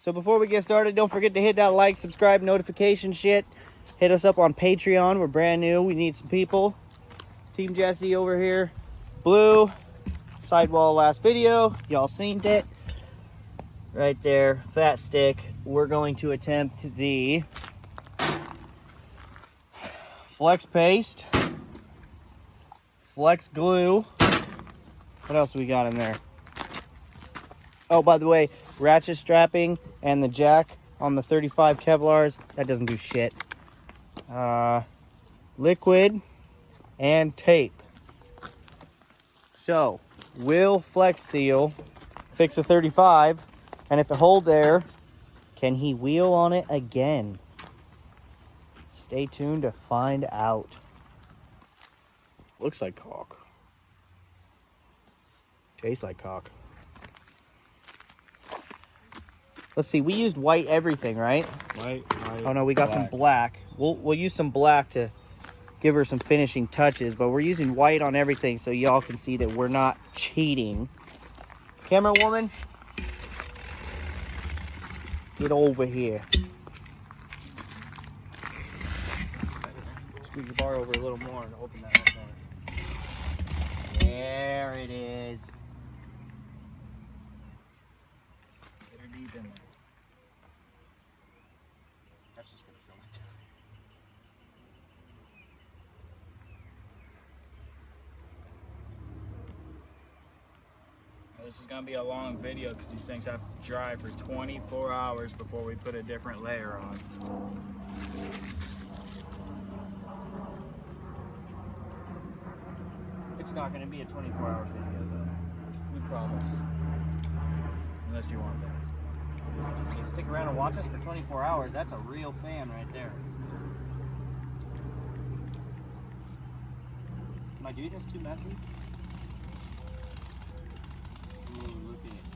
So before we get started, don't forget to hit that like, subscribe, notification shit. Hit us up on Patreon. We're brand new. We need some people. Team Jesse over here. Blue. Sidewall last video. Y'all seen it. Right there. Fat stick. We're going to attempt the flex paste. Flex glue. What else we got in there? Oh, by the way, ratchet strapping and the jack on the 35 Kevlars, that doesn't do shit. Liquid and tape. So, will Flex Seal fix a 35? And if it holds air, can he wheel on it again? Stay tuned to find out. Looks like caulk. Tastes like caulk. Let's see, we used white everything, right? White, oh no, we got some black. We'll use some black to give her some finishing touches, but we're using white on everything so y'all can see that we're not cheating. Camera woman, get over here. Squeeze the bar over a little more and open that up more. There it is. Get her deep in there. That's just gonna fill it. This is gonna be a long video because these things have to dry for 24 hours before we put a different layer on. It's not gonna be a 24-hour video though. We promise. Unless you want that. Okay, stick around and watch us for 24 hours. That's a real fan right there. Am I doing this too messy? Ooh, look at it.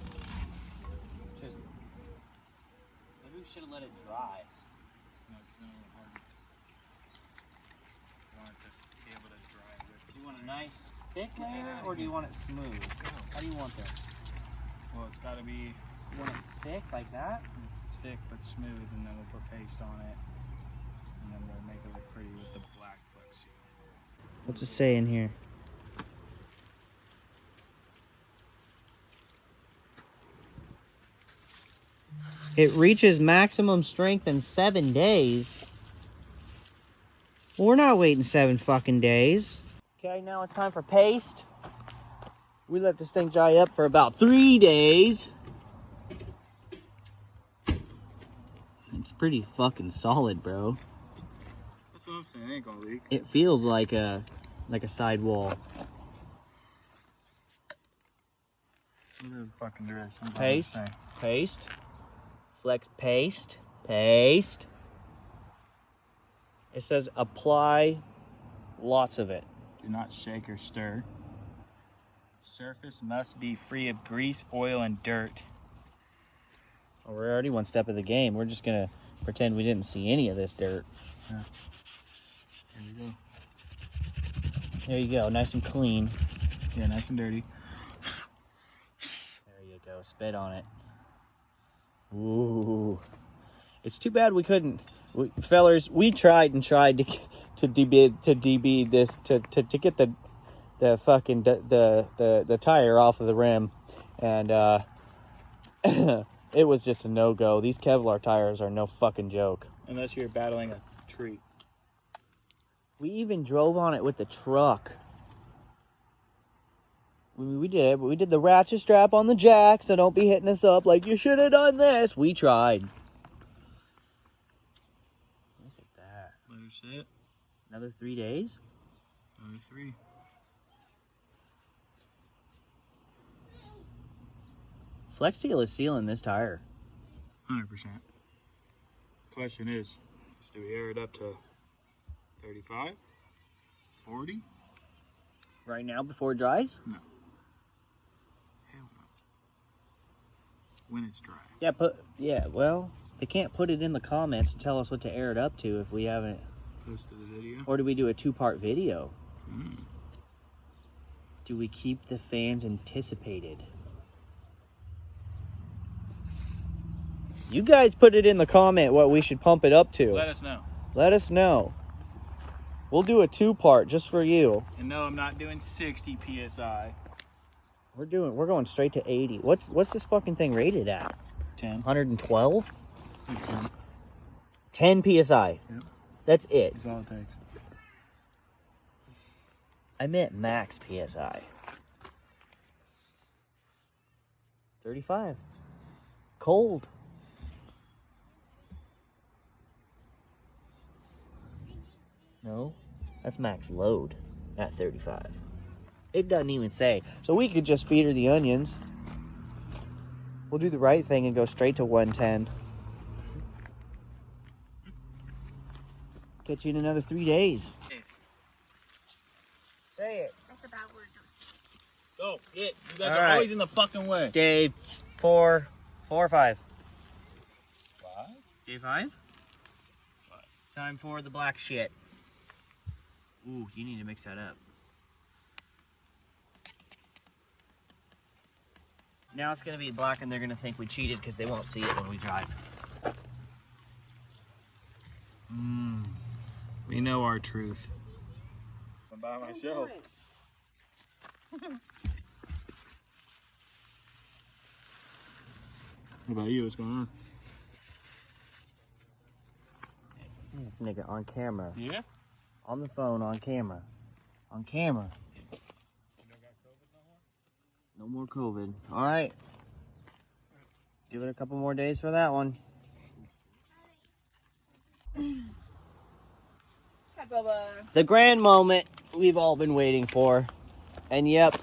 Just, maybe we should have let it dry. No, because then it'll harden. I want it to be able to dry with. Do you want a nice thick layer or do you want it smooth? How do you want this? Well, it's got to be You want it thick like that? thick but smooth, and then we'll put paste on it, and then we'll make it look pretty with the black Flex Seal. What's it say in here? It reaches maximum strength in 7 days. We're not waiting 7 fucking days. Okay, now it's time for paste. We let this thing dry up for about 3 days. It's pretty fucking solid, bro. That's what I'm saying. It ain't gonna leak. It feels like a sidewall. Look at the fucking dress. Paste, paste, flex paste, paste. It says apply lots of it. Do not shake or stir. Surface must be free of grease, oil, and dirt. Well, we're already one step of the game. We're just gonna pretend we didn't see any of this dirt. Yeah. Here we go. There you go, nice and clean. Yeah, nice and dirty. There you go, spit on it. Ooh. It's too bad we couldn't, fellers, we tried and tried to debead this, to get the fucking, the tire off of the rim. And, it was just a no-go. These Kevlar tires are no fucking joke. Unless you're battling a tree. We even drove on it with the truck. We did, but we did the ratchet strap on the jack, so don't be hitting us up like you should have done this. We tried. Look at that. There's it. Another 3 days? Another 3. Flex Seal is sealing this tire. 100%. Question is do we air it up to 35? 40? Right now before it dries? No. Hell no. When it's dry. Yeah, well, they can't put it in the comments and tell us what to air it up to if we haven't. Posted the video. Or do we do a 2-part video? Mm. Do we keep the fans anticipated? You guys put it in the comment what we should pump it up to. Let us know. Let us know. We'll do a 2-part just for you. And no, I'm not doing 60 PSI. We're going straight to 80. What's this fucking thing rated at? 10. 112? 10 PSI. Yep. That's it. That's all it takes. I meant max PSI. 35. Cold. No, that's max load at 35. It doesn't even say. So we could just feed her the onions. We'll do the right thing and go straight to 110. Catch you in another 3 days. Say it. That's a bad word, don't say it. Go, get. You guys All are right. always in the fucking way. Day 4 or 5. 5? Day 5? 5. Time for the black shit. Ooh, you need to mix that up. Now it's gonna be black and they're gonna think we cheated because they won't see it when we drive. We know our truth. I'm by myself. What about you? What's going on? This nigga on camera. Yeah? On the phone, on camera. On camera. No more COVID. Alright. Give it a couple more days for that one. Hi, Bubba. The grand moment we've all been waiting for. And yep,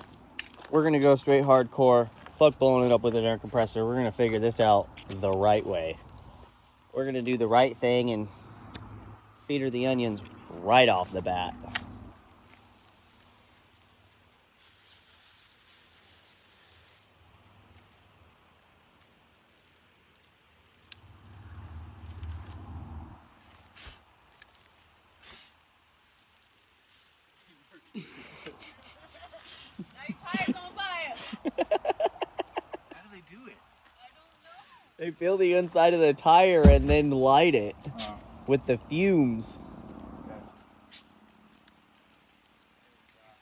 we're gonna go straight hardcore. Fuck blowing it up with an air compressor. We're gonna figure this out the right way. We're gonna do the right thing and feed her the onions right off the bat. Now your tire's on fire. How do they do it? I don't know. They fill the inside of the tire and then light it Oh. with the fumes. Okay.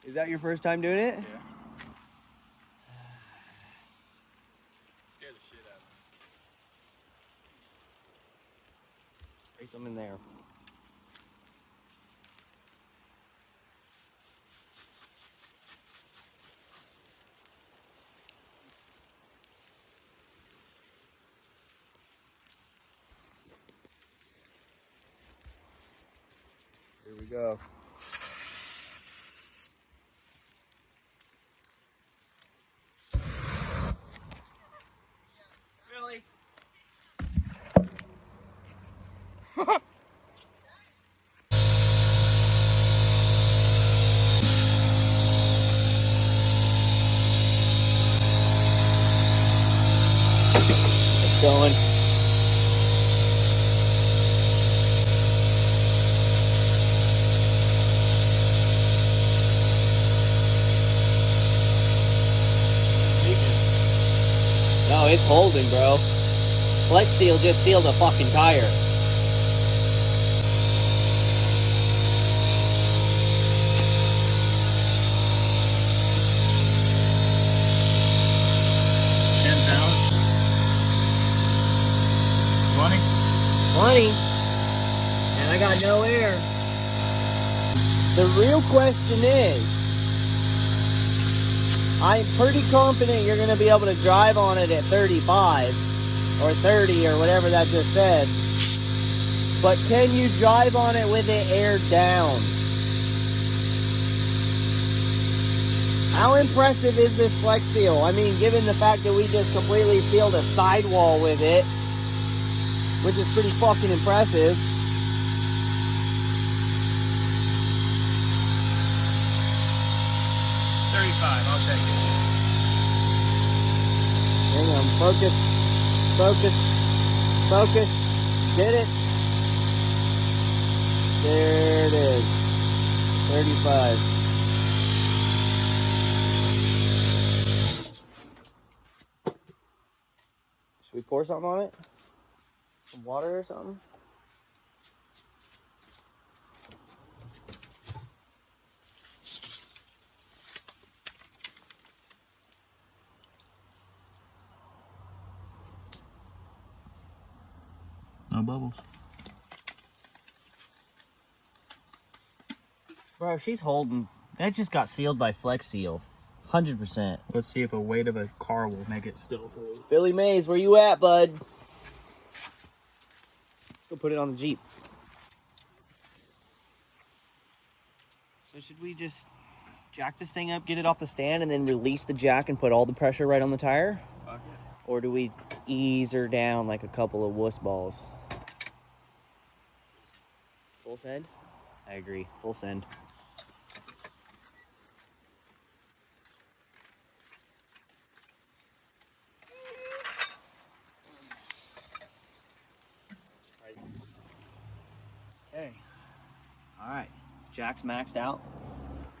Is that your first time doing it? Yeah. Scared the shit out of me. Spray some in there. Here we go. Really? It's going. No, it's holding, bro. Flex Seal just sealed a fucking tire. £10. 20? 20. And I got no air. The real question is, I'm pretty confident you're going to be able to drive on it at 35 or 30 or whatever that just said. But can you drive on it with it aired down? How impressive is this Flex Seal? I mean, given the fact that we just completely sealed a sidewall with it, which is pretty fucking impressive. I'll take it. Hang on, focus, focus, focus. Get it. There it is. 35. Should we pour something on it? Some water or something? No bubbles. Bro, she's holding. That just got sealed by Flex Seal. 100%. Let's see if a weight of a car will make it still hold. Billy Mays, where you at, bud? Let's go put it on the Jeep. So should we just jack this thing up, get it off the stand, and then release the jack and put all the pressure right on the tire? Fuck it. Or do we ease her down like a couple of wuss balls? Full send? I agree. Full send. Okay. Alright. Jack's maxed out.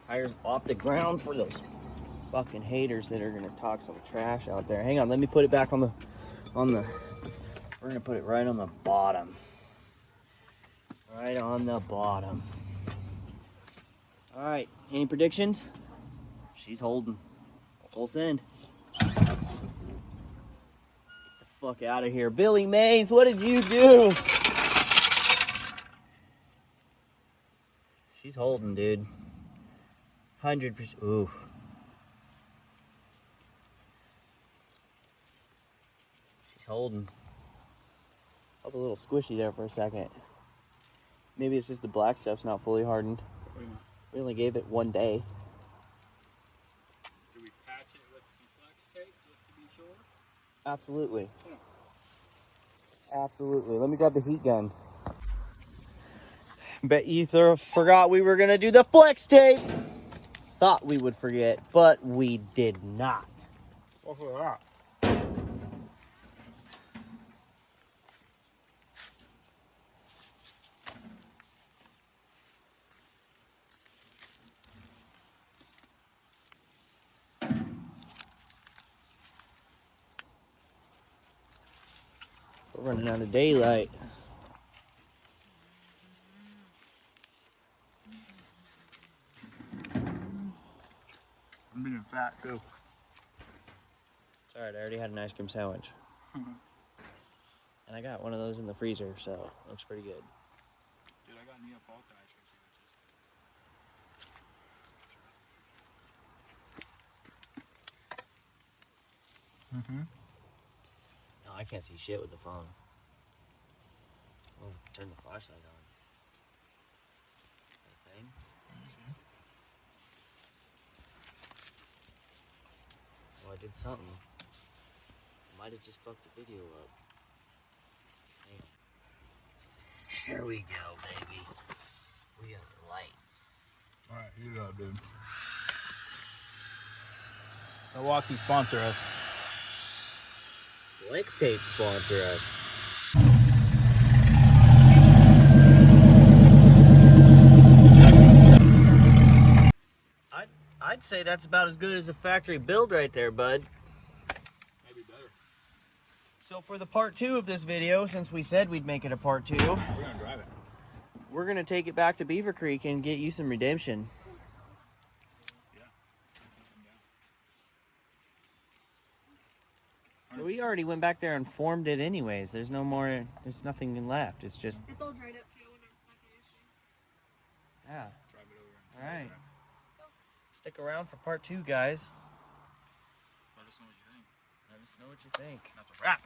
Tires off the ground for those fucking haters that are gonna talk some trash out there. Hang on, let me put it back on the we're gonna put it right on the bottom. Right on the bottom. Alright, any predictions? She's holding. Full send. Get the fuck out of here. Billy Mays, what did you do? She's holding, dude. 100%. Oof. She's holding. Felt a little squishy there for a second. Maybe it's just the black stuff's not fully hardened. We only gave it 1 day. Do we patch it with some flex tape just to be sure? Absolutely. Absolutely. Let me grab the heat gun. Bet you forgot we were going to do the flex tape. Thought we would forget, but we did not. What's that? We're running out of daylight. I'm being fat too. It's alright, I already had an ice cream sandwich. And I got one of those in the freezer, so it looks pretty good. Dude, I got Neapolitan ice cream sandwiches. No, I can't see shit with the phone. Oh, turn the flashlight on. That thing? Oh, I did something. Might have just fucked the video up. Hang on. There we go, baby. We got the light. Alright, heat it up, dude. Milwaukee, sponsor us. Flex Tape sponsor us. I'd say that's about as good as a factory build right there, bud. Maybe better. So for the part 2 of this video, since we said we'd make it a part 2, We're gonna drive it. we're gonna take it back to Beaver Creek and get you some redemption. Yeah. We already went back there and formed it anyways. There's nothing left. It's just, It's all dried up too. When I'm not finishing. yeah. Drive it over. All right. Stick around for part 2, guys. Let us know what you think. Let us know what you think. That's a wrap.